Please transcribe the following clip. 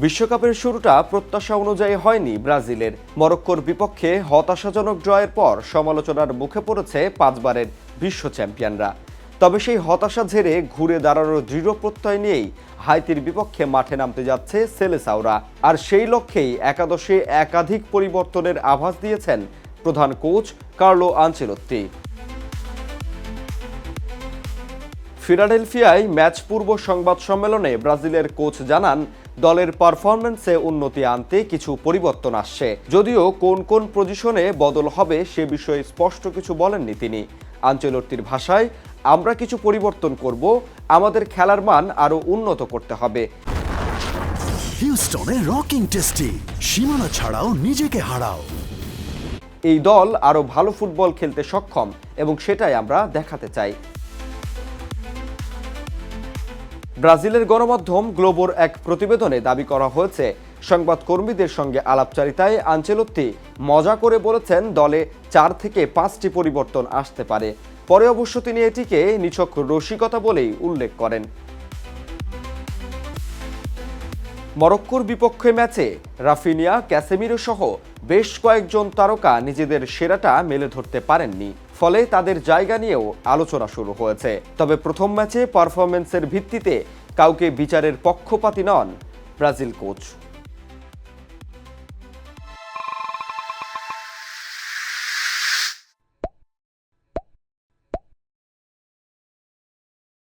বিশ্বকাপের শুরুটা প্রত্যাশা অনুযায়ী হয়নি ব্রাজিলের। মরক্কোর বিপক্ষে হতাশাজনক জয়ের পর সমালোচনার মুখে পড়েছে পাঁচবারের বিশ্ব চ্যাম্পিয়নরা। তবে সেই হতাশা ঝেড়ে ঘুরে দাঁড়ানোর দৃঢ় প্রত্যয় নিয়েই হাইতির বিপক্ষে মাঠে নামতে যাচ্ছে সেলেসাওরা। আর সেই লক্ষ্যেই একাদশে একাধিক পরিবর্তনের আভাস দিয়েছেন প্রধান কোচ কার্লো আনচেলত্তি। ফিলাডেলফিয়ায় ম্যাচ পূর্ব সংবাদ সম্মেলনে ব্রাজিলের কোচ জানান, দলের পারফরম্যান্সে উন্নতি আনতে কিছু পরিবর্তন আসছে। যদিও কোন কোন পজিশনে বদল হবে সে বিষয়ে স্পষ্ট কিছু বলেননি তিনি। আনচেলত্তির ভাষায়, আমরা কিছু পরিবর্তন করব, আমাদের খেলার মান আরও উন্নত করতে হবে। হিউস্টনে রকিং টেস্টি, সীমানা ছাড়াও নিজেকে হারাও। এই দল আরও ভালো ফুটবল খেলতে সক্ষম এবং সেটাই আমরা দেখাতে চাই। ব্রাজিলের গণমাধ্যম গ্লোবোর এক প্রতিবেদনে দাবি করা হয়েছে, সংবাদকর্মীদের সঙ্গে আলাপচারিতায় আনচেলত্তি মজা করে বলেছেন দলে 4 থেকে 5টি পরিবর্তন আসতে পারে। পরে অবশ্য তিনি এটিকে নিছক রসিকতা বলেই উল্লেখ করেন। মরক্কোর বিপক্ষে ম্যাচে রাফিনিয়া, ক্যাসেমিরো সহ বেশ কয়েকজন তারকা নিজেদের সেরাটা মেলে ধরতে পারেননি। ফলে তাদের জায়গা নিয়েও আলোচনা শুরু হয়েছে। তবে প্রথম ম্যাচে পারফরম্যান্সের ভিত্তিতে কাউকে বিচারের পক্ষপাতী নন ব্রাজিল কোচ।